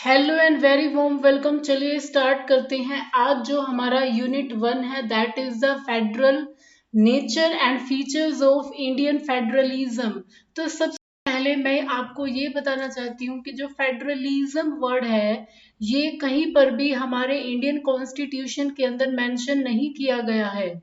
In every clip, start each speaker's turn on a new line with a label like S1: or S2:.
S1: Hello and very warm welcome. चलिए start करते हैं। आज जो हमारा यूनिट 1 है that is the federal nature and features of Indian federalism. तो सबसे पहले मैं आपको ये बताना चाहती हूँ कि जो फेडरलिज्म वर्ड है ये कहीं पर भी हमारे इंडियन कॉन्स्टिट्यूशन के अंदर मेंशन नहीं किया गया है।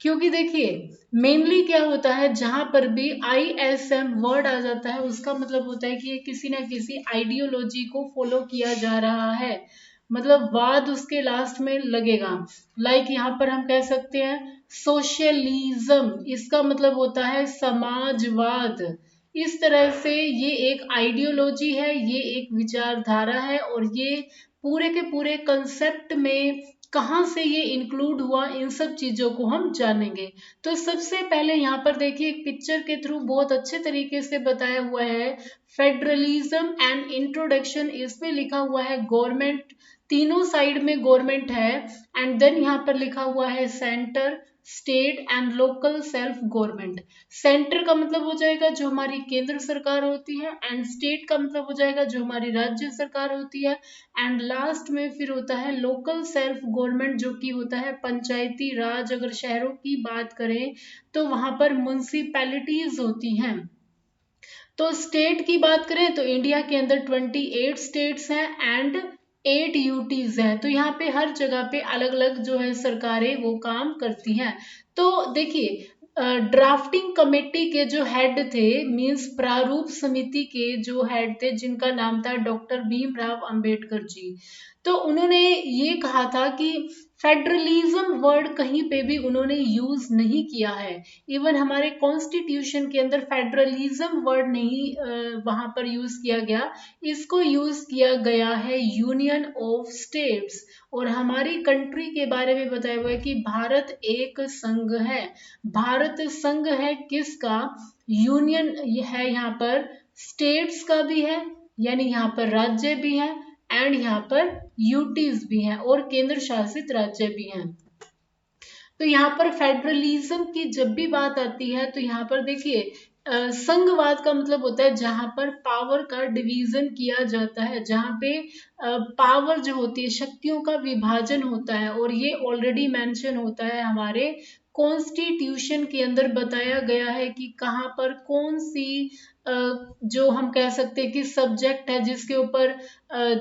S1: क्योंकि देखिए मेनली क्या होता है, जहां पर भी ISM वर्ड आ जाता है उसका मतलब होता है कि ये किसी ना किसी आइडियोलॉजी को फॉलो किया जा रहा है, मतलब वाद उसके लास्ट में लगेगा। लाइक यहाँ पर हम कह सकते हैं सोशलिज्म, इसका मतलब होता है समाजवाद। इस तरह से ये एक आइडियोलॉजी है, ये एक विचारधारा है, और ये पूरे के पूरे कंसेप्ट में कहाँ से ये इंक्लूड हुआ इन सब चीजों को हम जानेंगे। तो सबसे पहले यहाँ पर देखिए एक पिक्चर के थ्रू बहुत अच्छे तरीके से बताया हुआ है फेडरलिज्म एंड इंट्रोडक्शन। इसमें लिखा हुआ है गवर्नमेंट, तीनों साइड में गवर्नमेंट है, एंड देन यहाँ पर लिखा हुआ है centre, state and local self government. Centre का मतलब हो जाएगा जो हमारी केंद्र सरकार होती है, एंड स्टेट का मतलब हो जाएगा जो हमारी राज्य सरकार होती है, एंड लास्ट में फिर होता है लोकल सेल्फ गवर्नमेंट जो कि होता है पंचायती राज। अगर शहरों की बात करें तो वहां पर म्युनिसिपैलिटीज होती हैं। तो स्टेट की बात करें तो इंडिया के अंदर 28 स्टेट्स हैं एंड 8 यूटीज हैं। तो यहाँ पे हर जगह पे अलग अलग जो है सरकारें वो काम करती हैं। तो देखिए ड्राफ्टिंग कमेटी के जो हेड थे, मींस प्रारूप समिति के जो हेड थे, जिनका नाम था डॉक्टर भीमराव अंबेडकर जी। तो उन्होंने ये कहा था कि फेडरलिज्म वर्ड कहीं पे भी उन्होंने यूज नहीं किया है। इवन हमारे कॉन्स्टिट्यूशन के अंदर फेडरलिज्म वर्ड नहीं वहां पर यूज किया गया, इसको यूज किया गया है यूनियन ऑफ स्टेट्स। और हमारी कंट्री के बारे में बताया हुआ है कि भारत एक संघ है। भारत संघ है किसका? यूनियन है, यहाँ पर स्टेट्स का भी है, यानी यहाँ पर राज्य भी है, एंड यहाँ पर यूटीज भी हैं और केंद्र शासित राज्य भी हैं। तो यहाँ पर फेडरलिज्म की जब भी बात आती है तो यहाँ पर देखिए संघवाद का मतलब होता है जहां पर पावर का डिवीजन किया जाता है, जहां पे पावर जो होती है, शक्तियों का विभाजन होता है, और ये ऑलरेडी मेंशन होता है हमारे कॉन्स्टिट्यूशन के अंदर। बताया गया है कि कहाँ पर कौन सी जो हम कह सकते हैं कि सब्जेक्ट है जिसके ऊपर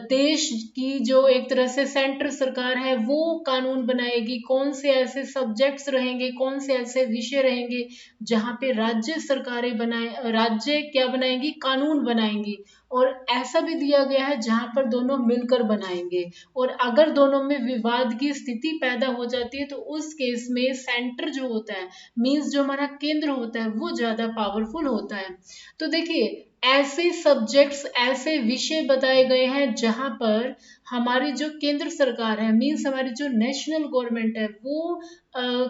S1: देश की जो एक तरह से सेंटर सरकार है वो कानून बनाएगी, कौन से ऐसे सब्जेक्ट्स रहेंगे, कौन से ऐसे विषय रहेंगे जहां पे राज्य सरकारें बनाए, राज्य क्या बनाएंगी, कानून बनाएंगी। और ऐसा भी दिया गया है जहां पर दोनों मिलकर बनाएंगे। और अगर दोनों में विवाद की स्थिति पैदा हो जाती है तो उस केस में सेंटर जो होता है, मींस जो हमारा केंद्र होता है, वो ज्यादा पावरफुल होता है। तो देखिए ऐसे सब्जेक्ट्स, ऐसे विषय बताए गए हैं जहां पर हमारी जो केंद्र सरकार है, मीन्स हमारी जो नेशनल गवर्नमेंट है, वो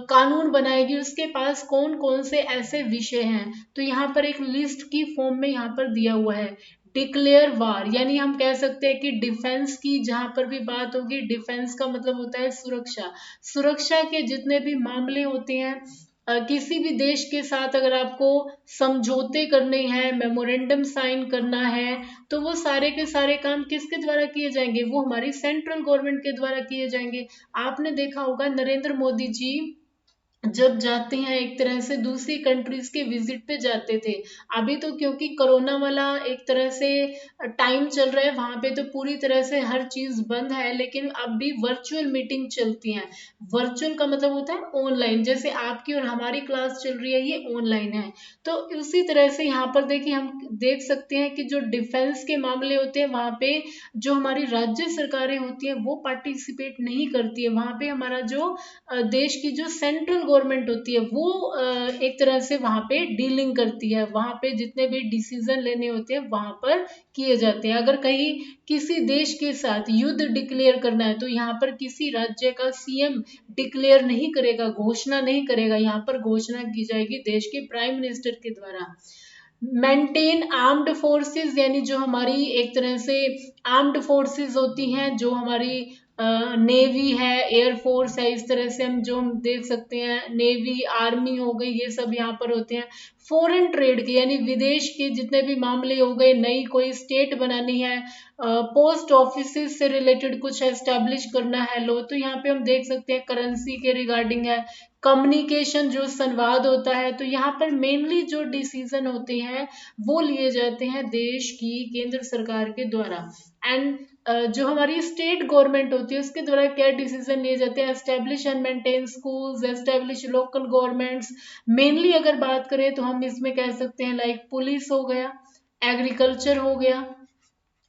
S1: कानून बनाएगी। उसके पास कौन कौन से ऐसे विषय हैं, तो यहाँ पर एक लिस्ट की फॉर्म में यहाँ पर दिया हुआ है। डिक्लेयर वार, यानी हम कह सकते हैं कि डिफेंस की जहां पर भी बात होगी, डिफेंस का मतलब होता है सुरक्षा। सुरक्षा के जितने भी मामले होते हैं, किसी भी देश के साथ अगर आपको समझौते करने हैं, मेमोरेंडम साइन करना है, तो वो सारे के सारे काम किसके द्वारा किए जाएंगे? वो हमारी सेंट्रल गवर्नमेंट के द्वारा किए जाएंगे। आपने देखा होगा नरेंद्र मोदी जी जब जाते हैं एक तरह से दूसरी कंट्रीज के विजिट पे जाते थे। अभी तो क्योंकि कोरोना वाला एक तरह से टाइम चल रहा है, वहां पे तो पूरी तरह से हर चीज बंद है, लेकिन अब भी वर्चुअल मीटिंग चलती हैं। वर्चुअल का मतलब होता है ऑनलाइन, जैसे आपकी और हमारी क्लास चल रही है ये ऑनलाइन है। तो उसी तरह से यहाँ पर देखिए हम देख सकते हैं कि जो डिफेंस के मामले होते हैं वहां पे जो हमारी राज्य सरकारें होती हैं वो पार्टिसिपेट नहीं करती है। वहां पे हमारा जो देश की जो सेंट्रल गवर्नमेंट होती है वो एक तरह से वहां पे डीलिंग करती है, वहां पे जितने भी डिसीजन लेने होते हैं वहां पर किए जाते हैं। अगर कहीं किसी देश के साथ युद्ध डिक्लेयर करना है तो यहाँ पर किसी राज्य का सीएम डिक्लेयर नहीं करेगा, घोषणा नहीं करेगा, यहाँ पर घोषणा की जाएगी देश के प्राइम मिनिस्टर के द्वारा। मेंटेन आर्म्ड फोर्सेस, यानी जो हमारी एक तरह से आर्म्ड फोर्सेस होती हैं, जो हमारी नेवी है, एयरफोर्स है, इस तरह से हम जो हम देख सकते हैं, नेवी, आर्मी हो गई, ये सब यहाँ पर होते हैं। फॉरेन ट्रेड के यानी विदेश के जितने भी मामले हो गए, नई कोई स्टेट बनानी है, पोस्ट ऑफिस से रिलेटेड कुछ एस्टेब्लिश करना है लो, तो यहाँ पे हम देख सकते हैं करेंसी के रिगार्डिंग है, कम्युनिकेशन जो संवाद होता है, तो यहाँ पर मेनली जो डिसीजन होते हैं वो लिए जाते हैं देश की केंद्र सरकार के द्वारा। एंड जो हमारी स्टेट गवर्नमेंट होती है उसके द्वारा क्या डिसीजन लिए जाते हैं, establish and maintain schools, establish local governments. Mainly अगर बात करें तो हम इसमें कह सकते हैं लाइक पुलिस हो गया, एग्रीकल्चर हो गया,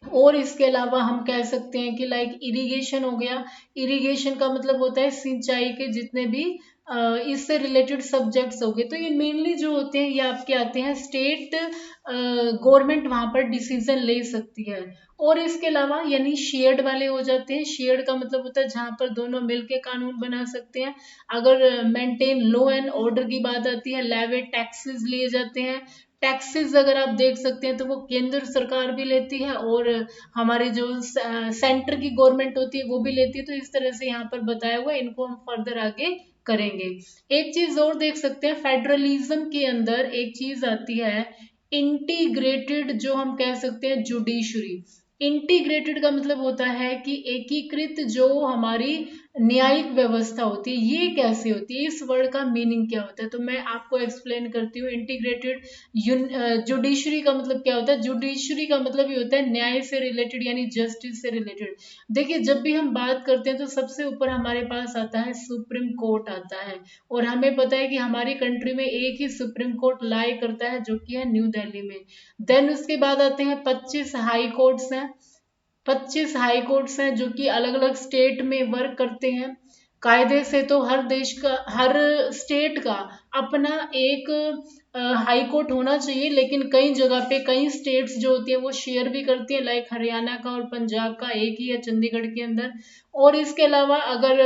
S1: और इसके अलावा हम कह सकते हैं कि लाइक इरिगेशन हो गया। इरिगेशन का मतलब होता है सिंचाई के जितने भी इससे रिलेटेड सब्जेक्ट्स हो गए, तो ये मेनली जो होते हैं ये आपके आते हैं स्टेट गवर्नमेंट वहां पर डिसीजन ले सकती है। और इसके अलावा यानी शेयर्ड वाले हो जाते हैं, शेयर्ड का मतलब होता है जहां पर दोनों मिलके कानून बना सकते हैं। अगर मेंटेन लॉ एंड ऑर्डर की बात आती है, लेवी टैक्सेस लिए जाते हैं। टैक्सेस अगर आप देख सकते हैं तो वो केंद्र सरकार भी लेती है और हमारे जो सेंटर की गवर्नमेंट होती है वो भी लेती है। तो इस तरह से यहाँ पर बताया हुआ है, इनको हम फर्दर आगे करेंगे। एक चीज और देख सकते हैं, फेडरलिज्म के अंदर एक चीज आती है इंटीग्रेटेड, जो हम कह सकते हैं जुडिशरी। इंटीग्रेटेड का मतलब होता है कि एकीकृत जो हमारी न्यायिक व्यवस्था होती है, ये कैसे होती है, इस वर्ड का मीनिंग क्या होता है, तो मैं आपको एक्सप्लेन करती हूँ। इंटीग्रेटेड जुडिशरी का मतलब क्या होता है, जुडिशरी का मतलब ये होता है न्याय से रिलेटेड यानी जस्टिस से रिलेटेड। देखिए जब भी हम बात करते हैं तो सबसे ऊपर हमारे पास आता है सुप्रीम कोर्ट आता है, और हमें पता है कि हमारी कंट्री में एक ही सुप्रीम कोर्ट लाई करता है जो कि है न्यू दिल्ली में। देन उसके बाद आते हैं 25 हाई कोर्ट्स हैं। 25 हाई कोर्ट्स हैं जो कि अलग अलग स्टेट में वर्क करते हैं। कायदे से तो हर देश का, हर स्टेट का अपना एक हाई कोर्ट होना चाहिए, लेकिन कई जगह पे कई स्टेट्स जो होती है वो शेयर भी करती है, लाइक हरियाणा का और पंजाब का एक ही है चंडीगढ़ के अंदर। और इसके अलावा अगर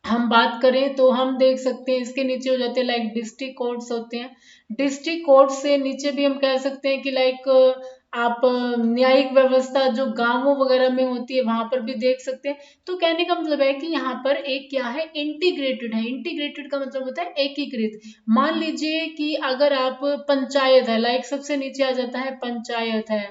S1: हम बात करें तो हम देख सकते हैं इसके नीचे हो जाते हैं लाइक डिस्ट्रिक्ट कोर्ट्स होते हैं। डिस्ट्रिक्ट कोर्ट से नीचे भी हम कह सकते हैं कि लाइक आप न्यायिक व्यवस्था जो गांवों वगैरह में होती है वहां पर भी देख सकते हैं। तो कहने का मतलब है कि यहाँ पर एक क्या है, इंटीग्रेटेड है। इंटीग्रेटेड का मतलब होता है एकीकृत। मान लीजिए कि अगर आप पंचायत है, लाइक सबसे नीचे आ जाता है पंचायत है,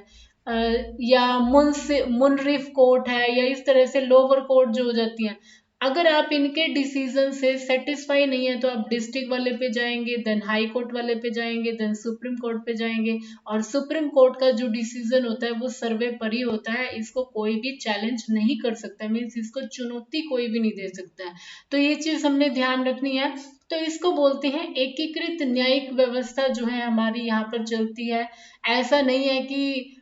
S1: या मुनरिफ कोर्ट है, या इस तरह से लोअर कोर्ट जो हो जाती है। अगर आप इनके डिसीजन से सेटिस्फाई नहीं है तो आप डिस्ट्रिक्ट वाले पे जाएंगे, देन हाई कोर्ट वाले पे जाएंगे, देन सुप्रीम कोर्ट पे जाएंगे। और सुप्रीम कोर्ट का जो डिसीजन होता है वो सर्वोपरि होता है, इसको कोई भी चैलेंज नहीं कर सकता, मीन्स इसको चुनौती कोई भी नहीं दे सकता है। तो ये चीज हमने ध्यान रखनी है। तो इसको बोलते हैं एकीकृत न्यायिक व्यवस्था जो है हमारी यहाँ पर चलती है। ऐसा नहीं है कि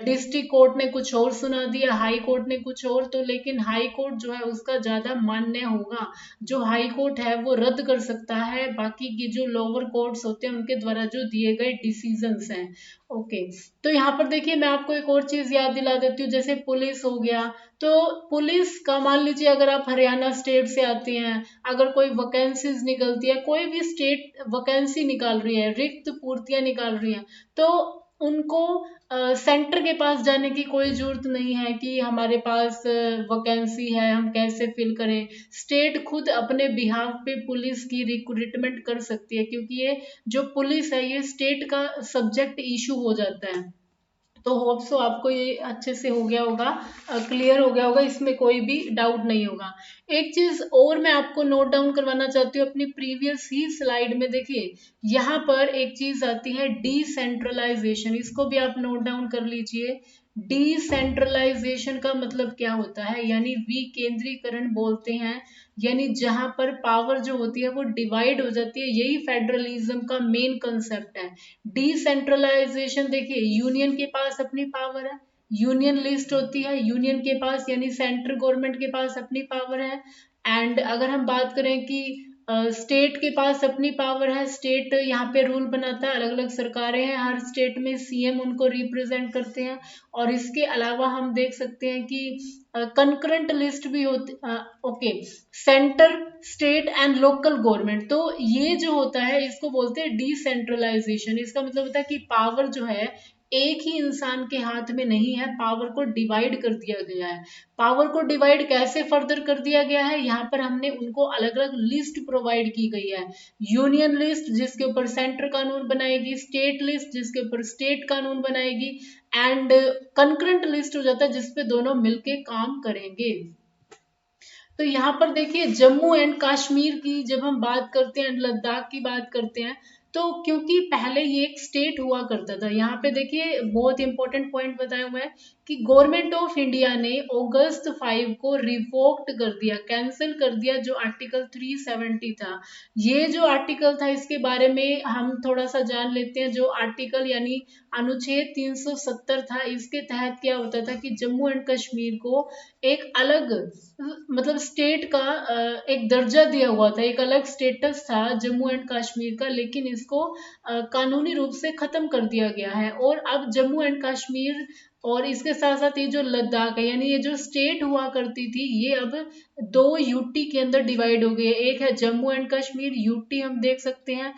S1: डिस्ट्रिक्ट कोर्ट ने कुछ और सुना दिया, हाई कोर्ट ने कुछ और, तो लेकिन हाई कोर्ट जो है उसका ज्यादा मान्य होगा। जो हाई कोर्ट है वो रद्द कर सकता है, बाकी की जो लोअर कोर्ट्स होते हैं उनके द्वारा जो दिए गए डिसीजंस हैं। ओके, तो यहाँ पर देखिए मैं आपको एक और चीज याद दिला देती हूँ, जैसे पुलिस हो गया। तो पुलिस का मान लीजिए अगर आप हरियाणा स्टेट से आते हैं, अगर कोई वैकेंसीज निकलती है, कोई भी स्टेट वैकेंसी निकाल रही है, रिक्त पूर्तियां निकाल रही है, तो उनको सेंटर के पास जाने की कोई जरूरत नहीं है कि हमारे पास वैकेंसी है हम कैसे फिल करें। स्टेट खुद अपने बिहाफ पे पुलिस की रिक्रूटमेंट कर सकती है, क्योंकि ये जो पुलिस है ये स्टेट का सब्जेक्ट इशू हो जाता है। तो होप सो आपको ये अच्छे से हो गया होगा, क्लियर हो गया होगा, इसमें कोई भी डाउट नहीं होगा। एक चीज और मैं आपको नोट डाउन करवाना चाहती हूँ अपनी प्रीवियस ही स्लाइड में। देखिए यहाँ पर एक चीज आती है डिसेंट्रलाइजेशन, इसको भी आप नोट डाउन कर लीजिए। डिसेंट्रलाइजेशन का मतलब क्या होता है, यानी विकेंद्रीकरण बोलते हैं, यानी जहां पर पावर जो होती है वो डिवाइड हो जाती है, यही फेडरलिज्म का मेन कंसेप्ट है। डिसेंट्रलाइजेशन देखिए यूनियन के पास अपनी पावर है, यूनियन लिस्ट होती है यूनियन के पास, यानी सेंट्रल गवर्नमेंट के पास अपनी पावर है। एंड अगर हम बात करें कि स्टेट के पास अपनी पावर है, स्टेट यहाँ पे रूल बनाता है, अलग अलग सरकारें हैं, हर स्टेट में सीएम उनको रिप्रेजेंट करते हैं। और इसके अलावा हम देख सकते हैं कि कंकरेंट लिस्ट भी होती, okay, centre state and local government. तो ये जो होता है इसको बोलते हैं डिसेंट्रलाइजेशन। इसका मतलब होता है कि पावर जो है एक ही इंसान के हाथ में नहीं है, पावर को डिवाइड कर दिया गया है। पावर को डिवाइड कैसे फर्दर कर दिया गया है, यहाँ पर हमने उनको अलग अलग लिस्ट प्रोवाइड की गई है। यूनियन लिस्ट जिसके ऊपर सेंटर कानून बनाएगी, स्टेट लिस्ट जिसके ऊपर स्टेट कानून बनाएगी, एंड कंकरेंट लिस्ट हो जाता है जिसपे दोनों मिलके काम करेंगे। तो यहाँ पर देखिए जम्मू एंड कश्मीर की जब हम बात करते हैं, लद्दाख की बात करते हैं, तो क्योंकि पहले ये एक स्टेट हुआ करता था, यहाँ पे देखिए बहुत इंपॉर्टेंट पॉइंट बताया हुआ है कि गवर्नमेंट ऑफ इंडिया ने अगस्त 5 को रिवोक्ट कर दिया, कैंसिल कर दिया जो आर्टिकल 370 था। ये जो आर्टिकल था इसके बारे में हम थोड़ा सा जान लेते हैं। जो आर्टिकल यानी अनुच्छेद 370 था, इसके तहत क्या होता था कि जम्मू एंड कश्मीर को एक अलग मतलब स्टेट का एक दर्जा दिया हुआ था, एक अलग स्टेटस था जम्मू एंड कश्मीर का, लेकिन इसको कानूनी रूप से खत्म कर दिया गया है। और अब जम्मू एंड कश्मीर और इसके साथ साथ ये जो लद्दाख है, यानी ये जो स्टेट हुआ करती थी, ये अब दो यूटी के अंदर डिवाइड हो गई है। एक है जम्मू एंड कश्मीर, यूटी हम देख सकते हैं,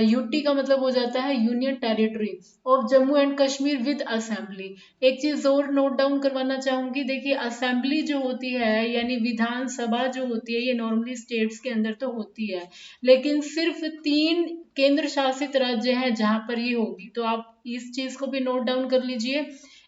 S1: यूटी का मतलब हो जाता है union territory of Jammu and Kashmir with assembly. एक चीज और नोट डाउन करवाना चाहूंगी, देखिए असेंबली जो होती है यानी विधानसभा जो होती है, ये नॉर्मली स्टेट्स के अंदर तो होती है, लेकिन सिर्फ 3 केंद्र शासित राज्य हैं जहां पर ये होगी। तो आप इस चीज को भी नोट डाउन कर लीजिए।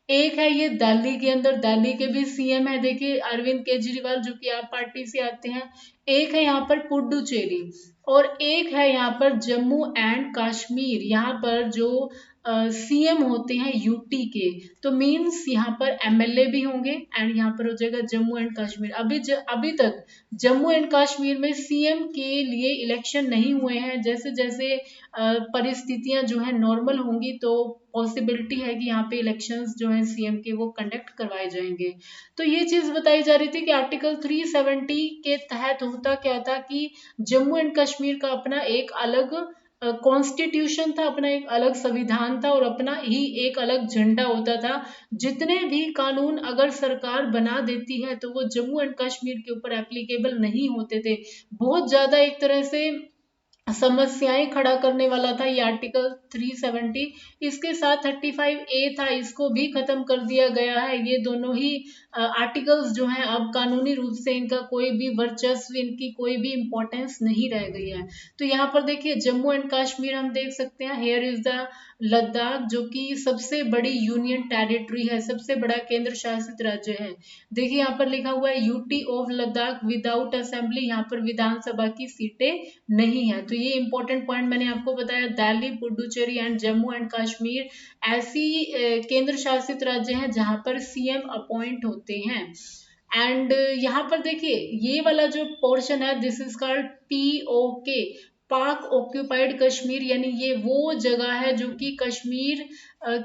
S1: एक है ये दिल्ली के अंदर, दिल्ली के भी सीएम है देखिए अरविंद केजरीवाल जो कि आप पार्टी से आते हैं। एक है यहाँ पर पुडुचेरी, और एक है यहाँ पर जम्मू एंड कश्मीर, यहाँ पर जो सीएम होते हैं यूटी के। तो मीन्स यहाँ पर एमएलए भी होंगे, एंड यहाँ पर हो जाएगा जम्मू एंड कश्मीर। अभी तक जम्मू एंड कश्मीर में सीएम के लिए इलेक्शन नहीं हुए हैं। जैसे जैसे परिस्थितियां जो है नॉर्मल होंगी तो पॉसिबिलिटी है कि यहाँ पे इलेक्शंस जो है सीएम के वो कंडक्ट करवाए जाएंगे। तो ये चीज बताई जा रही थी कि आर्टिकल 370 के तहत होता क्या था कि जम्मू एंड कश्मीर का अपना एक अलग कॉन्स्टिट्यूशन था, अपना एक अलग संविधान था, और अपना ही एक अलग झंडा होता था। जितने भी कानून अगर सरकार बना देती है तो वो जम्मू एंड कश्मीर के ऊपर एप्लीकेबल नहीं होते थे। बहुत ज्यादा एक तरह से समस्याएं खड़ा करने वाला था ये आर्टिकल 370। इसके साथ 35A था, इसको भी खत्म कर दिया गया है। ये दोनों ही आर्टिकल्स जो हैं अब कानूनी रूप से इनका कोई भी वर्चस्व, इनकी कोई भी इंपॉर्टेंस नहीं रह गई है। तो यहाँ पर देखिए जम्मू एंड कश्मीर हम देख सकते हैं, हेयर इज द लद्दाख जो कि सबसे बड़ी यूनियन टेरिटरी है, सबसे बड़ा केंद्र शासित राज्य है। देखिए यहाँ पर लिखा हुआ है UT of Ladakh without assembly, यहाँ पर विधानसभा की सीटें नहीं है। तो ये इंपॉर्टेंट पॉइंट मैंने आपको बताया। दिल्ली, पुडुचेरी एंड जम्मू एंड कश्मीर ऐसी केंद्र शासित राज्य हैं जहां पर सीएम अपॉइंट होते हैं। एंड यहाँ पर देखिए ये वाला जो पोर्शन है, दिस इज कॉल्ड POK, पाक ऑक्यूपाइड कश्मीर, यानी ये वो जगह है जो कि कश्मीर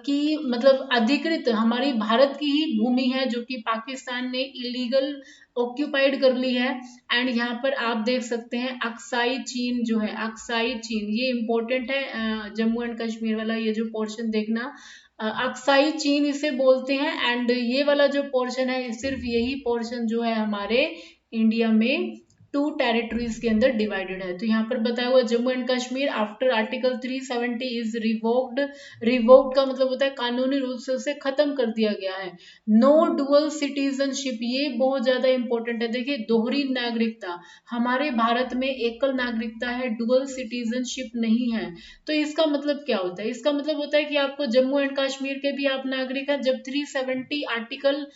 S1: की मतलब अधिकृत हमारी भारत की ही भूमि है, जो कि पाकिस्तान ने इलीगल ऑक्यूपाइड कर ली है। एंड यहाँ पर आप देख सकते हैं अक्साई चीन जो है, अक्साई चीन ये इंपॉर्टेंट है, जम्मू एंड कश्मीर वाला ये जो पोर्शन देखना, अक्साई चीन इसे बोलते हैं। एंड ये वाला जो पोर्शन है सिर्फ यही पोर्शन जो है हमारे इंडिया में 2 टेरिटरीज के अंदर डिवाइडेड है। तो यहाँ पर बताया हुआ Jammu and Kashmir after article 370 is revoked. Revoked का मतलब होता है कानूनी रूप से उसे खत्म कर दिया गया है। नो डुअल सिटीजनशिप, ये बहुत ज्यादा इंपॉर्टेंट है। देखिए दोहरी नागरिकता, हमारे भारत में एकल नागरिकता है, डुअल सिटीजनशिप नहीं है। तो इसका मतलब क्या होता है, इसका मतलब होता है कि आपको जम्मू एंड कश्मीर के भी आप नागरिक हैं। जब 370 आर्टिकल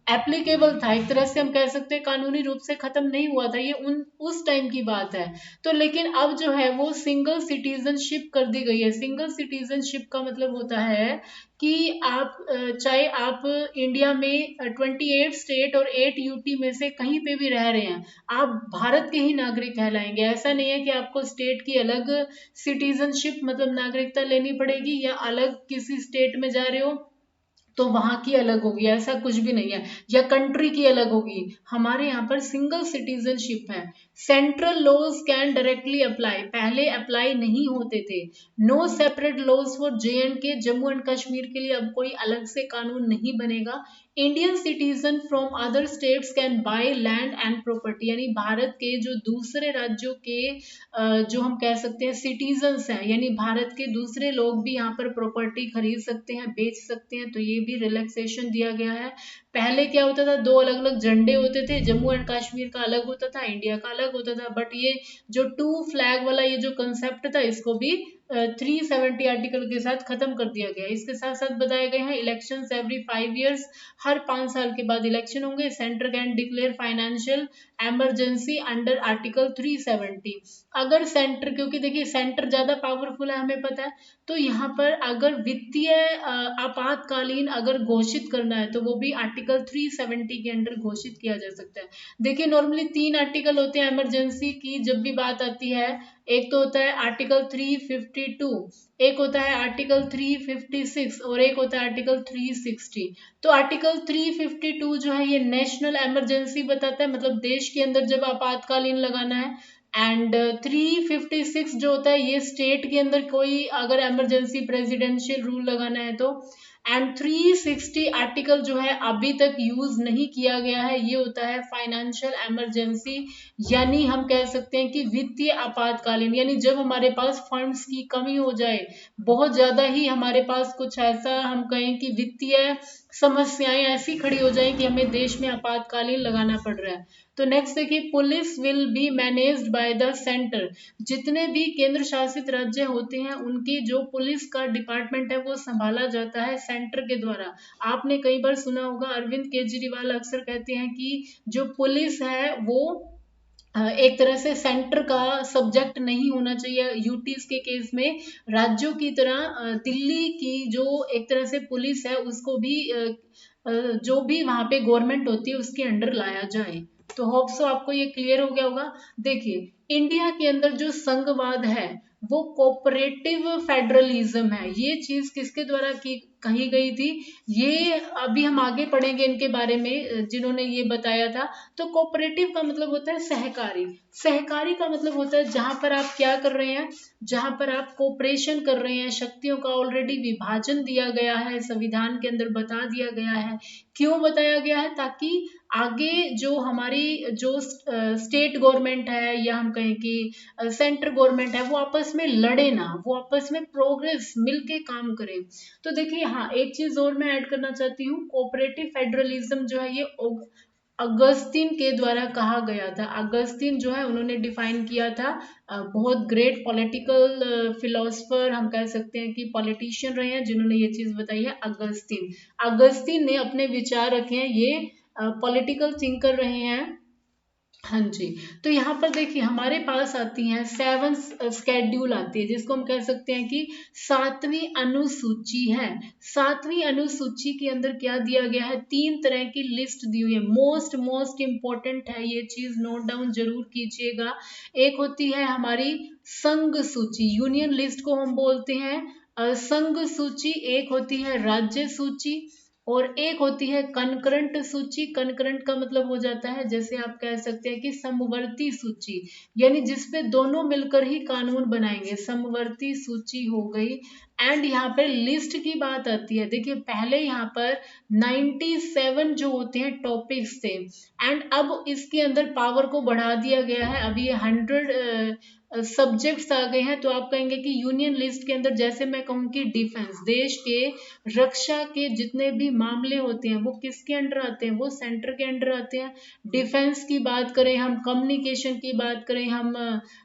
S1: एप्लीकेबल था, एक तरह से हम कह सकते हैं कानूनी रूप से खत्म नहीं हुआ था, ये उस टाइम की बात है। तो लेकिन अब जो है वो सिंगल सिटीजनशिप कर दी गई है। सिंगल सिटीजनशिप का मतलब होता है कि आप चाहे आप इंडिया में 28 स्टेट और 8 यूटी में से कहीं पे भी रह रहे हैं, आप भारत के ही नागरिक कहलाएंगे। ऐसा नहीं है कि आपको स्टेट की अलग सिटीजनशिप मतलब नागरिकता लेनी पड़ेगी, या अलग किसी स्टेट में जा रहे हो तो वहां की अलग होगी, ऐसा कुछ भी नहीं है, या कंट्री की अलग होगी। हमारे यहाँ पर सिंगल सिटीजनशिप है। Central laws can directly apply, पहले अप्लाई नहीं होते थे। No separate laws for J and K, Jammu and Kashmir के लिए अब कोई अलग से कानून नहीं बनेगा। Indian citizen from other states can by land and property, यानी भारत के जो दूसरे राज्यों के जो हम कह सकते हैं सिटीजन्स हैं, यानी भारत के दूसरे लोग भी यहाँ पर प्रॉपर्टी खरीद सकते हैं, बेच सकते हैं, तो ये भी रिलैक्सेशन दिया गया है। पहले क्या होता था, दो अलग अलग झंडे होते थे, जम्मू एंड कश्मीर का अलग होता था, इंडिया का अलग होता था, बट ये जो टू फ्लैग वाला ये जो कंसेप्ट था, इसको भी 370 आर्टिकल के साथ खत्म कर दिया गया। इसके साथ साथ बताए गए हैं इलेक्शंस एवरी 5 years, हर 5 साल के बाद इलेक्शन होंगे। Centre can declare financial emergency under article 370। अगर सेंटर, क्योंकि देखिए सेंटर ज्यादा पावरफुल है हमें पता है, तो यहाँ पर अगर वित्तीय आपातकालीन अगर घोषित करना है तो वो भी आर्टिकल 370 के अंडर घोषित किया जा सकता है। देखिए नॉर्मली 3 आर्टिकल होते हैं इमरजेंसी की जब भी बात आती है। एक तो होता है आर्टिकल 352, एक होता है आर्टिकल 356 और एक होता है आर्टिकल 360। तो आर्टिकल 352 जो है ये नेशनल इमरजेंसी बताता है, मतलब देश के अंदर जब आपातकालीन लगाना है। एंड 356 जो होता है ये स्टेट के अंदर कोई अगर इमरजेंसी प्रेसिडेंशियल रूल लगाना है तो। एंड 360 आर्टिकल जो है अभी तक यूज नहीं किया गया है, ये होता है फाइनेंशियल इमरजेंसी, यानी हम कह सकते हैं कि वित्तीय आपातकालीन, यानी जब हमारे पास फंड्स की कमी हो जाए, बहुत ज्यादा ही हमारे पास कुछ ऐसा हम कहें कि वित्तीय समस्याएं ऐसी खड़ी हो जाए कि हमें देश में आपातकालीन लगाना पड़ रहा है। तो नेक्स्ट देखिए, police will be managed by the centre. जितने भी केंद्र शासित राज्य होते हैं उनकी जो पुलिस का डिपार्टमेंट है वो संभाला जाता है सेंटर के द्वारा। आपने कई बार सुना होगा अरविंद केजरीवाल अक्सर कहते हैं कि जो पुलिस है वो एक तरह से सेंटर का सब्जेक्ट नहीं होना चाहिए। यूटीज के केस में राज्यों की तरह दिल्ली की जो एक तरह से पुलिस है उसको भी जो भी वहां पे गवर्नमेंट होती है उसके अंडर लाया जाए। तो होप सो आपको ये क्लियर हो गया होगा। देखिए इंडिया के अंदर जो संघवाद है वो कोऑपरेटिव फेडरलिज्म है। ये चीज किसके द्वारा की कही गई थी, ये अभी हम आगे पढ़ेंगे इनके बारे में जिन्होंने ये बताया था। तो कोऑपरेटिव का मतलब होता है सहकारी। सहकारी का मतलब होता है जहां पर आप क्या कर रहे हैं, जहां पर आप कोऑपरेशन कर रहे हैं, शक्तियों का ऑलरेडी विभाजन दिया गया है, संविधान के अंदर बता दिया गया है। क्यों बताया गया है, ताकि आगे जो हमारी जो स्टेट गवर्नमेंट है या हम कहें कि सेंट्रल गवर्नमेंट है वो आपस में लड़े ना, वो आपस में प्रोग्रेस मिलके काम करे। तो देखिए हाँ, एक चीज और मैं ऐड करना चाहती हूँ, कोऑपरेटिव फेडरलिज्म जो है ये अगस्तीन के द्वारा कहा गया था। अगस्तीन जो है उन्होंने डिफाइन किया था, बहुत ग्रेट पॉलिटिकल फिलोसफर हम कह सकते हैं कि पॉलिटिशियन रहे हैं जिन्होंने ये चीज बताई है, अगस्तीन। अगस्तीन ने अपने विचार रखे हैं, ये पॉलिटिकल थिंकर रहे हैं। हाँ जी। तो यहाँ पर देखिए हमारे पास आती हैं 7 स्केड्यूल आती है जिसको हम कह सकते हैं कि 7वीं अनुसूची है। 7वीं अनुसूची के अंदर क्या दिया गया है, 3 तरह की लिस्ट दी हुई है। मोस्ट मोस्ट इंपॉर्टेंट है, ये चीज नोट डाउन जरूर कीजिएगा। एक होती है हमारी संघ सूची, यूनियन लिस्ट को हम बोलते हैं संघ सूची। एक होती है राज्य सूची और एक होती है कनकरंट सूची। कनकरंट का मतलब हो जाता है जैसे आप कह सकते हैं कि समवर्ती सूची, यानी जिसपे दोनों मिलकर ही कानून बनाएंगे, समवर्ती सूची हो गई। एंड यहाँ पर लिस्ट की बात आती है, देखिए पहले यहाँ पर 97 जो होते हैं टॉपिक्स थे, एंड अब इसके अंदर पावर को बढ़ा दिया गया है, अभी ये 100 सब्जेक्ट्स आ गए हैं। तो आप कहेंगे कि यूनियन लिस्ट के अंदर जैसे मैं कहूँ कि डिफेंस, देश के रक्षा के जितने भी मामले होते हैं वो किसके अंडर आते हैं, वो सेंटर के अंडर आते हैं। डिफेंस की बात करें हम, कम्युनिकेशन की बात करें हम,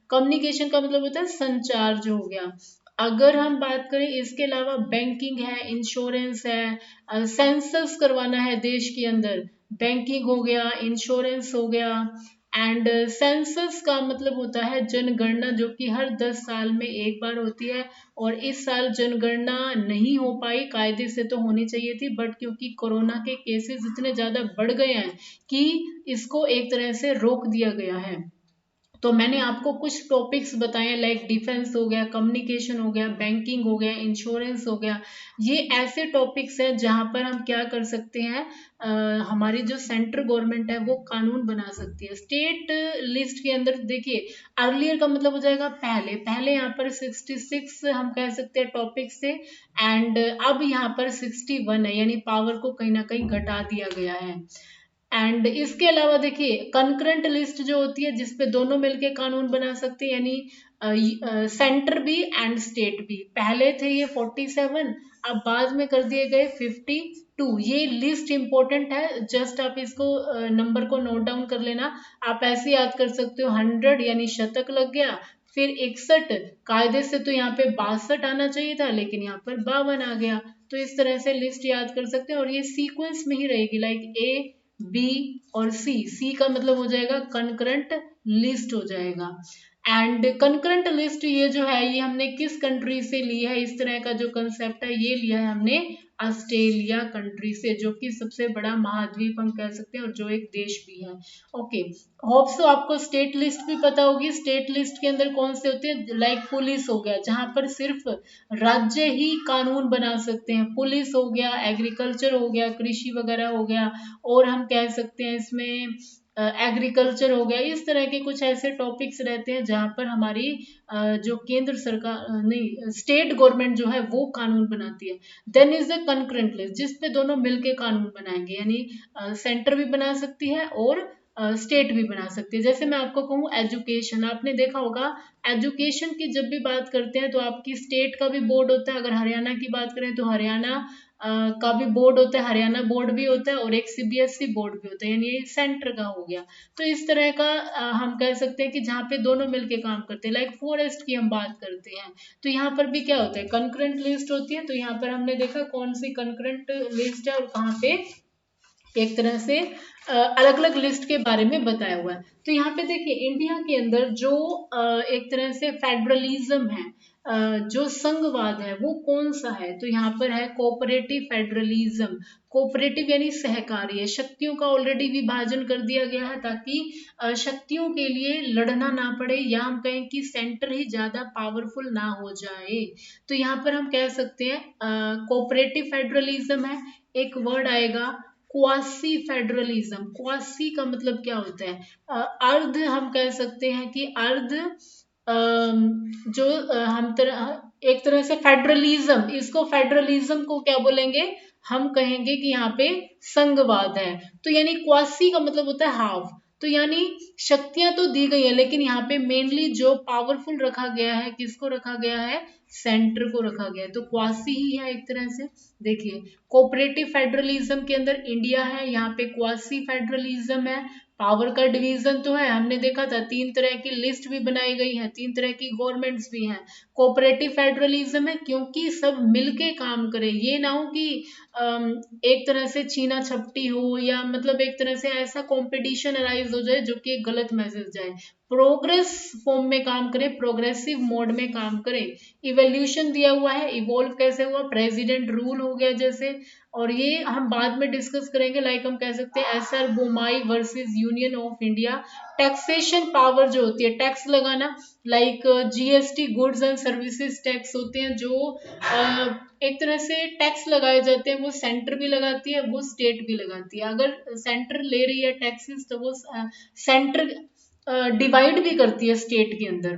S1: कम्युनिकेशन का मतलब होता है संचार जो हो गया। अगर हम बात करें इसके अलावा बैंकिंग है, इंश्योरेंस है, सेंसस करवाना है देश के अंदर, बैंकिंग हो गया, इंश्योरेंस हो गया। एंड सेंसस का मतलब होता है जनगणना, जो कि हर 10 साल में एक बार होती है। और इस साल जनगणना नहीं हो पाई, कायदे से तो होनी चाहिए थी, बट क्योंकि कोरोना के केसेस इतने ज्यादा बढ़ गए हैं कि इसको एक तरह से रोक दिया गया है। तो मैंने आपको कुछ टॉपिक्स बताए, लाइक डिफेंस हो गया, कम्युनिकेशन हो गया, बैंकिंग हो गया, इंश्योरेंस हो गया। ये ऐसे टॉपिक्स हैं जहां पर हम क्या कर सकते हैं, हमारी जो सेंट्रल गवर्नमेंट है वो कानून बना सकती है। स्टेट लिस्ट के अंदर देखिए, अर्लियर का मतलब हो जाएगा पहले, पहले यहाँ पर 66 हम कह सकते हैं टॉपिक्स थे, एंड अब यहाँ पर 61 है, यानी पावर को कहीं ना कहीं घटा दिया गया है। एंड इसके अलावा देखिए, कंकरेंट लिस्ट जो होती है जिसपे दोनों मिलके कानून बना सकते हैं, यानी सेंटर भी एंड स्टेट भी। पहले थे ये 47, अब बाद में कर दिए गए 52। ये लिस्ट इंपॉर्टेंट है, जस्ट आप इसको नंबर को नोट डाउन कर लेना। आप ऐसे याद कर सकते हो, 100 यानी शतक लग गया, फिर 61, कायदे से तो यहाँ पे 62 आना चाहिए था लेकिन यहाँ पर 52 आ गया। तो इस तरह से लिस्ट याद कर सकते हैं, और ये सीक्वेंस में ही रहेगी, लाइक ए, बी और सी। सी का मतलब हो जाएगा कंकरेंट लिस्ट हो जाएगा। एंड कंकरेंट लिस्ट ये जो है, ये हमने किस कंट्री से ली है, इस तरह का जो कंसेप्ट है ये लिया है हमने ऑस्ट्रेलिया कंट्री से, जो कि सबसे बड़ा महाद्वीप हम कह सकते हैं और जो एक देश भी है। ओके, होप सो आपको स्टेट लिस्ट भी पता होगी। स्टेट लिस्ट के अंदर कौन से होते हैं, लाइक पुलिस हो गया, जहां पर सिर्फ राज्य ही कानून बना सकते हैं। पुलिस हो गया, एग्रीकल्चर हो गया, कृषि वगैरह हो गया, और हम कह सकते हैं इसमें एग्रीकल्चर हो गया। इस तरह के कुछ ऐसे टॉपिक्स रहते हैं जहां पर हमारी जो केंद्र सरकार नहीं, स्टेट गवर्नमेंट जो है वो कानून बनाती है। Then is the concurrent list, जिसपे दोनों मिलके कानून बनाएंगे, यानी सेंटर भी बना सकती है और स्टेट भी बना सकती है। जैसे मैं आपको कहूँ एजुकेशन, आपने देखा होगा एजुकेशन की जब भी बात करते हैं तो आपकी स्टेट का भी बोर्ड होता है। अगर हरियाणा की बात करें तो हरियाणा का भी बोर्ड होता है, हरियाणा बोर्ड भी होता है, और एक सीबीएसई बोर्ड भी होता है, यानी ये सेंटर का हो गया। तो इस तरह का हम कह सकते हैं कि जहाँ पे दोनों मिलके काम करते हैं। लाइक फॉरेस्ट की हम बात करते हैं तो यहाँ पर भी क्या होता है, कंकरेंट लिस्ट होती है। तो यहाँ पर हमने देखा कौन सी कंकरेंट लिस्ट है और कहाँ पे एक तरह से अलग अलग लिस्ट के बारे में बताया हुआ है। तो यहाँ पे देखिए, इंडिया के अंदर जो एक तरह से फेडरलिज्म है, जो संघवाद है, वो कौन सा है, तो यहाँ पर है कोऑपरेटिव फेडरलिज्म। कोऑपरेटिव यानी सहकारी है, शक्तियों का ऑलरेडी विभाजन कर दिया गया है ताकि शक्तियों के लिए लड़ना ना पड़े, या हम कहें कि सेंटर ही ज्यादा पावरफुल ना हो जाए। तो यहाँ पर हम कह सकते हैं कोऑपरेटिव फेडरलिज्म है। एक वर्ड आएगा क्वासी फेडरलिज्म। क्वासी का मतलब क्या होता है, अर्ध हम कह सकते हैं कि अर्ध, जो हम एक तरह से फेडरलिज्म, इसको फेडरलिज्म को क्या बोलेंगे, हम कहेंगे कि यहाँ पे संघवाद है। तो यानी क्वासी का मतलब होता है हाफ। तो यानी शक्तियां तो दी गई है लेकिन यहाँ पे मेनली जो पावरफुल रखा गया है, किसको रखा गया है, सेंटर को रखा गया है। तो क्वासी ही है एक तरह से। देखिए, कोऑपरेटिव फेडरलिज्म के अंदर इंडिया है, यहाँ पे क्वासी फेडरलिज्म है। पावर का डिवीजन तो है, हमने देखा था 3 तरह की लिस्ट भी बनाई गई है, 3 तरह की गवर्नमेंट्स भी हैं। कोऑपरेटिव फेडरलिज्म है क्योंकि सब मिलके काम करें, ये ना हो कि एक तरह से छीना झपटी हो, या मतलब एक तरह से ऐसा कंपटीशन अराइज हो जाए जो कि एक गलत मैसेज जाए। प्रोग्रेस फॉर्म में काम करें, प्रोग्रेसिव मोड में काम करें। इवोल्यूशन दिया हुआ है, इवोल्व कैसे हुआ, प्रेसिडेंट रूल हो गया जैसे, और ये हम बाद में डिस्कस करेंगे। लाइक हम कह सकते हैं SR Bommai versus union of India. Taxation power जो होती है, टैक्स लगाना, like GST, goods and services tax होते हैं, जो एक तरह से टैक्स लगाए जाते हैं, वो सेंटर भी लगाती है, वो स्टेट भी लगाती है। अगर सेंटर ले रही है टैक्सेस तो वो सेंटर डिवाइड भी करती है स्टेट के अंदर।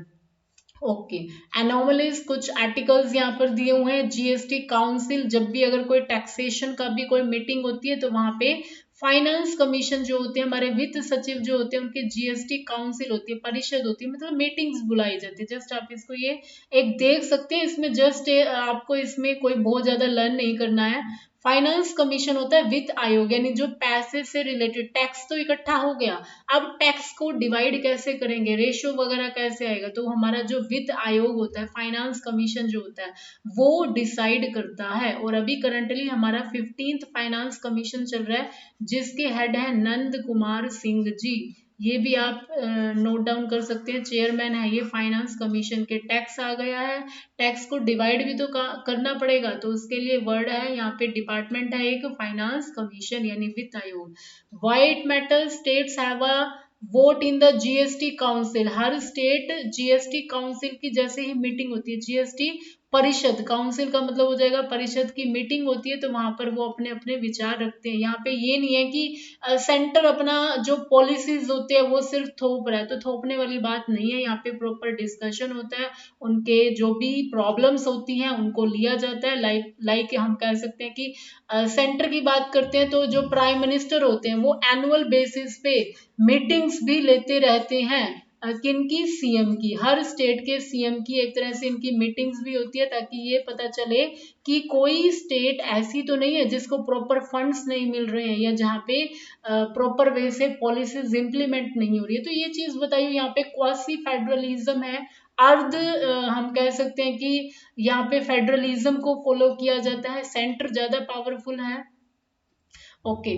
S1: ओके, एनोमलीज कुछ आर्टिकल्स यहाँ पर दिए हुए हैं। जीएसटी काउंसिल, जब भी अगर कोई टैक्सेशन का भी कोई मीटिंग होती है तो वहां पे फाइनेंस कमीशन जो होते हैं, हमारे वित्त सचिव जो होते हैं, उनके जीएसटी काउंसिल होती है, परिषद होती है, मतलब मीटिंग्स बुलाई जाती है। जस्ट आप इसको ये एक देख सकते हैं, इसमें जस्ट आपको इसमें कोई बहुत ज्यादा लर्न नहीं करना है। फाइनेंस कमीशन होता है वित्त आयोग, यानी जो पैसे से रिलेटेड, टैक्स तो इकट्ठा हो गया, अब टैक्स को डिवाइड कैसे करेंगे, रेशो वगैरह कैसे आएगा, तो हमारा जो वित्त आयोग होता है, फाइनेंस कमीशन जो होता है, वो डिसाइड करता है। और अभी करंटली हमारा 15th फाइनेंस कमीशन चल रहा है, जिसके हेड है नंद कुमार सिंह जी। ये भी आप नोट डाउन कर सकते हैं, चेयरमैन है ये फाइनेंस कमीशन के। टैक्स आ गया है, टैक्स को डिवाइड भी तो करना पड़ेगा, तो उसके लिए वर्ड है यहाँ पे, डिपार्टमेंट है एक फाइनेंस कमीशन यानी वित्त आयोग। White metal states have a vote in the GST council, her state GST council की जैसे ही मीटिंग होती है, जीएसटी परिषद, काउंसिल का मतलब हो जाएगा परिषद की मीटिंग होती है, तो वहां पर वो अपने अपने विचार रखते हैं। यहाँ पे ये नहीं है कि सेंटर अपना जो पॉलिसीज होते हैं वो सिर्फ थोप रहा है, तो थोपने वाली बात नहीं है। यहाँ पे प्रॉपर डिस्कशन होता है, उनके जो भी प्रॉब्लम्स होती हैं उनको लिया जाता है। लाइक हम कह सकते हैं कि सेंटर की बात करते हैं तो जो प्राइम मिनिस्टर होते हैं वो एनुअल बेसिस पे मीटिंग्स भी लेते रहते हैं। किनकी, सीएम की, हर स्टेट के सीएम की एक तरह से इनकी मीटिंग्स भी होती है, ताकि ये पता चले कि कोई स्टेट ऐसी तो नहीं है जिसको प्रॉपर फंड्स नहीं मिल रहे हैं, या जहाँ पे प्रॉपर वे से पॉलिसीज इंप्लीमेंट नहीं हो रही है। तो ये चीज बताइए, यहाँ पे क्वासी फेडरलिज्म है, अर्ध हम कह सकते हैं कि यहाँ पे फेडरलिज्म को फॉलो किया जाता है, सेंटर ज्यादा पावरफुल है। ओके,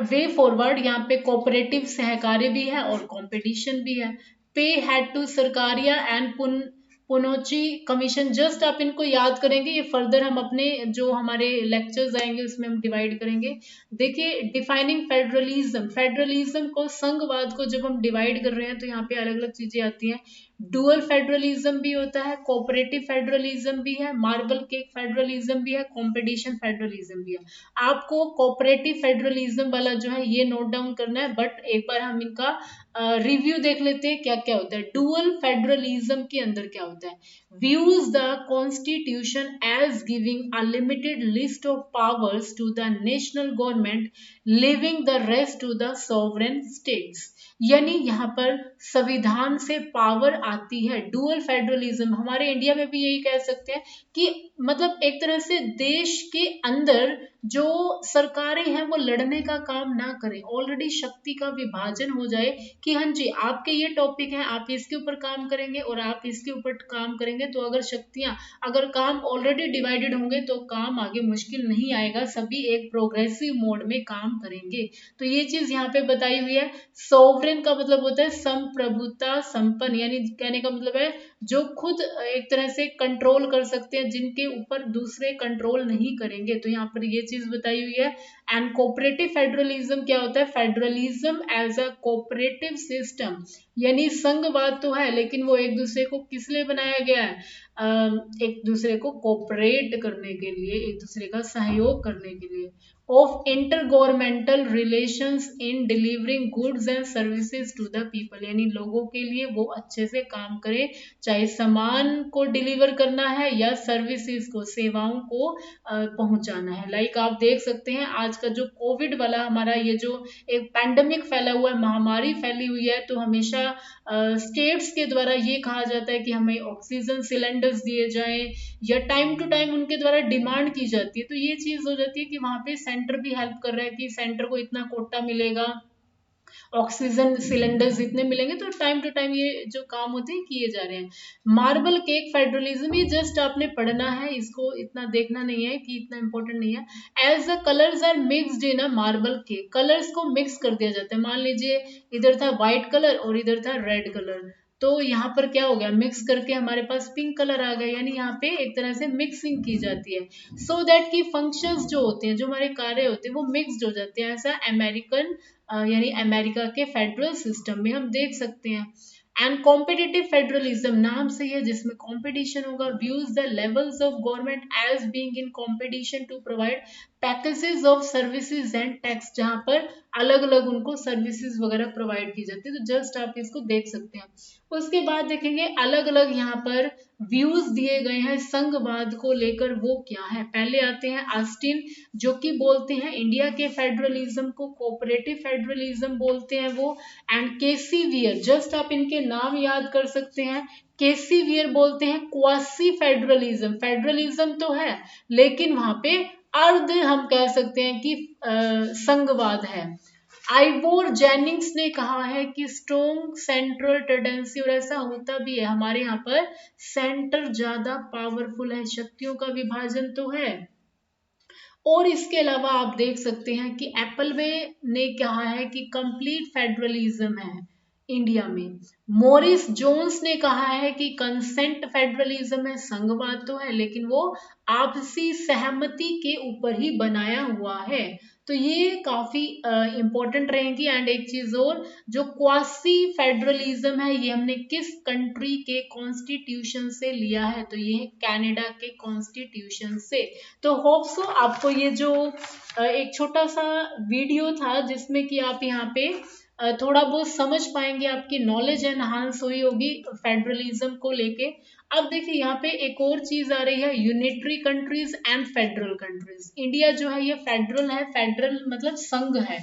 S1: वे फॉरवर्ड, यहाँ पे कोऑपरेटिव सहकार्य भी है और कंपटीशन भी है। Pay heed to Sarkaria and Punchhi commission, just आप इनको याद करेंगे, ये फर्दर हम अपने जो हमारे लेक्चर्स आएंगे उसमें हम डिवाइड करेंगे। देखिए, डिफाइनिंग फेडरलिज्म, फेडरलिज्म को, संघवाद को जब हम डिवाइड कर रहे हैं तो यहाँ पे अलग अलग चीजें आती हैं। डुअल फेडरलिज्म भी होता है, कोऑपरेटिव फेडरलिज्म भी है, मार्बल केक फेडरलिज्म भी है, कंपटीशन फेडरलिज्म भी है। आपको कोऑपरेटिव फेडरलिज्म वाला जो है ये नोट डाउन करना है, बट एक बार हम इनका रिव्यू देख लेते हैं क्या क्या होता है। डुअल फेडरलिज्म के अंदर क्या होता है, views the constitution as giving a limited list of powers to the national government, leaving the rest to the sovereign states. यानी यहाँ पर संविधान से पावर आती है। डुअल फेडरलिज्म, हमारे इंडिया में भी यही कह सकते हैं कि मतलब एक तरह से देश के अंदर जो सरकारें हैं वो लड़ने का काम ना करें, ऑलरेडी शक्ति का विभाजन हो जाए कि हाँ जी आपके ये टॉपिक है, आप इसके ऊपर काम करेंगे और आप इसके ऊपर काम करेंगे, तो अगर शक्तियां, अगर काम ऑलरेडी डिवाइडेड होंगे तो काम आगे मुश्किल नहीं आएगा, सभी एक प्रोग्रेसिव मोड में काम करेंगे। तो ये चीज यहाँ पे बताई हुई है। सोवरेन का मतलब होता है संप्रभुता संपन्न, यानी कहने का मतलब है जो खुद एक तरह से कंट्रोल कर सकते हैं, जिनके ऊपर दूसरे कंट्रोल नहीं करेंगे, तो यहाँ पर ये चीज बताई हुई है। एंड कोऑपरेटिव फेडरलिज्म क्या होता है, federalism as a cooperative system, यानी संघवाद तो है लेकिन वो एक दूसरे को किस लिए बनाया गया है, एक दूसरे को कोऑपरेट करने के लिए, एक दूसरे का सहयोग करने के लिए। Of intergovernmental relations in delivering goods and services to the people, यानी लोगों के लिए वो अच्छे से काम करे, चाहे सामान को डिलीवर करना है या सर्विसेज को, सेवाओं को पहुंचाना है। लाइक आप देख सकते हैं आज का जो कोविड वाला हमारा ये जो एक पैंडेमिक फैला हुआ है, महामारी फैली हुई है, तो हमेशा स्टेट्स के द्वारा ये कहा जाता है कि हमें ऑक्सीजन सिलेंडर्स दिए जाएं, या टाइम टू टाइम उनके द्वारा डिमांड की जाती है। तो ये चीज हो जाती है कि वहां पे सेंटर भी हेल्प कर रहा है कि सेंटर को इतना कोटा मिलेगा, ऑक्सीजन सिलेंडर्स इतने मिलेंगे, तो टाइम टू टाइम ये जो काम होते हैं किए जा रहे हैं। मार्बल केक फेडरलिज्म, ये जस्ट आपने पढ़ना है, इसको इतना देखना नहीं है कि इतना इंपॉर्टेंट नहीं है। As the colours are mixed in a marble cake, colours को मिक्स कर दिया जाता है। मान लीजिए इधर था व्हाइट कलर और इधर था रेड कलर, तो यहाँ पर क्या हो गया, मिक्स करके हमारे पास पिंक कलर आ गया, यानी यहाँ पे एक तरह से मिक्सिंग की जाती है, सो दैट की फंक्शंस जो होते हैं, जो हमारे कार्य होते हैं वो मिक्सड हो जाते हैं। ऐसा अमेरिकन यानी अमेरिका के फेडरल सिस्टम में हम देख सकते हैं। एंड कॉम्पिटिटिव फेडरलिज्म, नाम से है जिसमें कंपटीशन होगा, views the levels of government as being in competition to provide packages of services and tax, जहां पर अलग अलग उनको सर्विसेज वगैरह प्रोवाइड की जाती है। तो जस्ट आप इसको देख सकते हैं। उसके बाद देखेंगे अलग अलग यहाँ पर व्यूज दिए गए हैं संघवाद को लेकर, वो क्या है। पहले आते हैं ऑस्टिन, जो कि बोलते हैं इंडिया के फेडरलिज्म को कोऑपरेटिव फेडरलिज्म बोलते हैं वो। एंड केसी वियर, जस्ट आप इनके नाम याद कर सकते हैं। केसी वियर बोलते हैं क्वासी फेडरलिज्म, फेडरलिज्म तो है लेकिन वहां पे अर्ध हम कह सकते हैं कि संघवाद है। आइवोर जेनिंग्स ने कहा है कि स्ट्रॉन्ग सेंट्रल टेंडेंसी, और ऐसा होता भी है हमारे यहाँ पर, सेंटर ज्यादा पावरफुल है, शक्तियों का विभाजन तो है। और इसके अलावा आप देख सकते हैं कि एप्पलवे ने कहा है कि कंप्लीट फेडरलिज्म है इंडिया में। मॉरिस जोन्स ने कहा है कि कंसेंट फेडरलिज्म है, संघवाद तो है लेकिन वो आपसी सहमति के ऊपर ही बनाया हुआ है। तो ये काफी इंपॉर्टेंट रहेंगी। एंड एक चीज और, जो क्वासी फेडरलिज्म है ये हमने किस कंट्री के कॉन्स्टिट्यूशन से लिया है, तो ये कनाडा के कॉन्स्टिट्यूशन से। तो होप सो आपको ये जो एक छोटा सा वीडियो था जिसमें कि आप यहाँ पे थोड़ा बहुत समझ पाएंगे, आपकी नॉलेज एनहांस हुई होगी फेडरलिज्म को लेके। अब देखिए यहाँ पे एक और चीज आ रही है, unitary countries and federal countries. India जो है ये फेडरल है, फेडरल मतलब संघ है।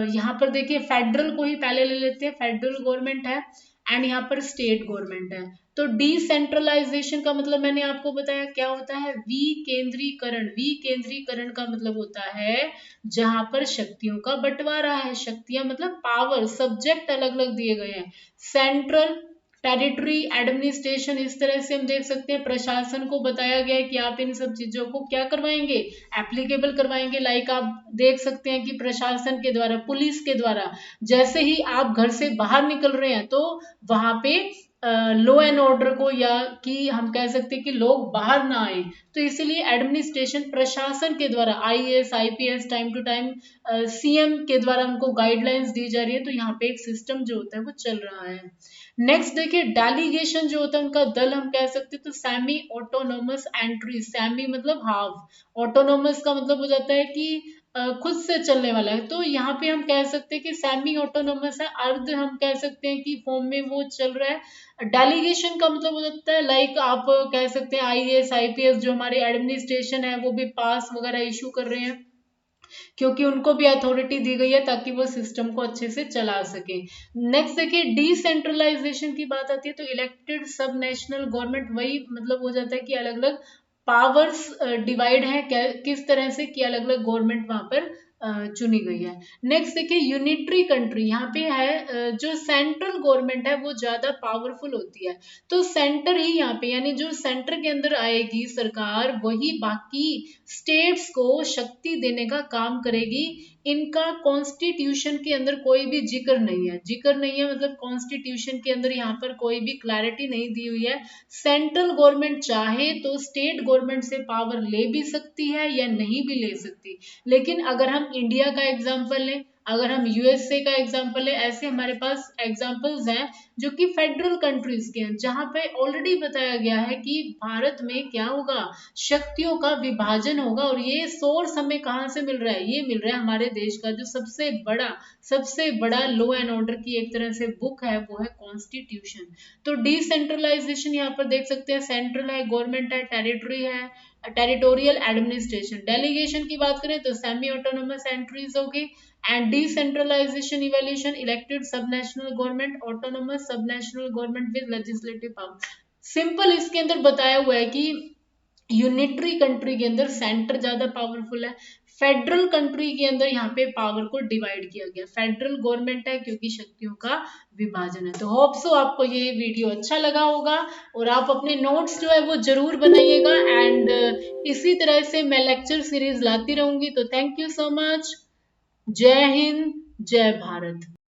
S1: यहाँ पर देखिए फेडरल को ही पहले ले लेते हैं, फेडरल गवर्नमेंट है एंड यहाँ पर स्टेट गवर्नमेंट है। तो डिसेंट्रलाइजेशन का मतलब मैंने आपको बताया क्या होता है, विकेंद्रीकरण। विकेंद्रीकरण का मतलब होता है जहां पर शक्तियों का बंटवारा है, शक्तियां मतलब पावर, सब्जेक्ट अलग अलग दिए गए हैं। सेंट्रल, टेरिटरी, एडमिनिस्ट्रेशन, इस तरह से हम देख सकते हैं प्रशासन को बताया गया है कि आप इन सब चीजों को क्या करवाएंगे, एप्लीकेबल करवाएंगे। लाइक आप देख सकते हैं कि प्रशासन के द्वारा, पुलिस के द्वारा जैसे ही आप घर से बाहर निकल रहे हैं तो वहां पे लॉ एंड ऑर्डर को, या कि हम कह सकते हैं कि लोग बाहर ना आए, तो इसीलिए एडमिनिस्ट्रेशन, प्रशासन के द्वारा, IAS IPS time to time CM के द्वारा उनको गाइडलाइंस दी जा रही है। तो यहाँ पे एक सिस्टम जो होता है वो चल रहा है। नेक्स्ट देखिए डेलीगेशन जो होता है उनका दल हम कह सकते हैं, तो सेमी ऑटोनोमस एंट्री। सेमी मतलब हाफ, ऑटोनोमस का मतलब हो जाता है कि खुद से चलने वाला है। तो यहाँ पे हम कह सकते हैं कि सेमी ऑटोनोमस है, अर्ध हम कह सकते हैं कि फॉर्म में वो चल रहा है। डेलीगेशन का मतलब हो जाता है, लाइक आप कह सकते हैं आईएएस आईपीएस जो हमारे एडमिनिस्ट्रेशन है वो भी पास वगैरह इशू कर रहे हैं, क्योंकि उनको भी अथॉरिटी दी गई है ताकि वो सिस्टम को अच्छे से चला सके। नेक्स्ट देखिए डिसेंट्रलाइजेशन की बात आती है, तो इलेक्टेड सब नेशनल गवर्नमेंट, वही मतलब हो जाता है कि अलग अलग पावर्स डिवाइड है, किस तरह से कि अलग अलग गवर्नमेंट वहां पर चुनी गई है। नेक्स्ट देखिए यूनिटरी कंट्री, यहाँ पे है जो सेंट्रल गवर्नमेंट है वो ज्यादा पावरफुल होती है। तो सेंटर ही यहाँ पे, यानी जो सेंटर के अंदर आएगी सरकार, वही बाकी स्टेट्स को शक्ति देने का काम करेगी। इनका कॉन्स्टिट्यूशन के अंदर कोई भी जिक्र नहीं है, जिक्र नहीं है मतलब कॉन्स्टिट्यूशन के अंदर यहाँ पर कोई भी क्लैरिटी नहीं दी हुई है। सेंट्रल गवर्नमेंट चाहे तो स्टेट गवर्नमेंट से पावर ले भी सकती है या नहीं भी ले सकती। लेकिन अगर हम इंडिया का एग्जाम्पल लें, अगर हम यूएसए का एग्जाम्पल लें, ऐसे हमारे पास एग्जाम्पल्स हैं जो कि फेडरल कंट्रीज के हैं, जहां पे ऑलरेडी बताया गया है कि भारत में क्या होगा, शक्तियों का विभाजन होगा। और ये सोर्स हमें कहाँ से मिल रहा है, ये मिल रहा है हमारे देश का जो सबसे बड़ा लॉ एंड ऑर्डर की एक तरह से बुक है, वो है कॉन्स्टिट्यूशन। तो डिसेंट्रलाइजेशन यहाँ पर देख सकते हैं, सेंट्रल है, गवर्नमेंट है, टेरिटरी है, टेरिटोरियल एडमिनिस्ट्रेशन। डेलीगेशन की बात करें तो सेमी ऑटोनोमस एंट्रीज होगी। एंड डिसेंट्रलाइजेशन इवोल्यूशन, इलेक्टेड सब नेशनल गवर्नमेंट, ऑटोनोमस सब national government with legislative power. Simple इसके अंदर बताया हुआ है कि यूनिटरी कंट्री के अंदर सेंटर ज्यादा पावरफुल है, फेडरल कंट्री के अंदर यहाँ पे पावर को डिवाइड किया गया, फेडरल गवर्नमेंट है क्योंकि शक्तियों का विभाजन है। तो होप सो आपको ये वीडियो अच्छा लगा होगा और आप अपने नोट्स जो है वो जरूर बनाइएगा। एंड इसी तरह से मैं लेक्चर सीरीज लाती रहूंगी। तो थैंक यू सो मच। जय हिंद, जय भारत।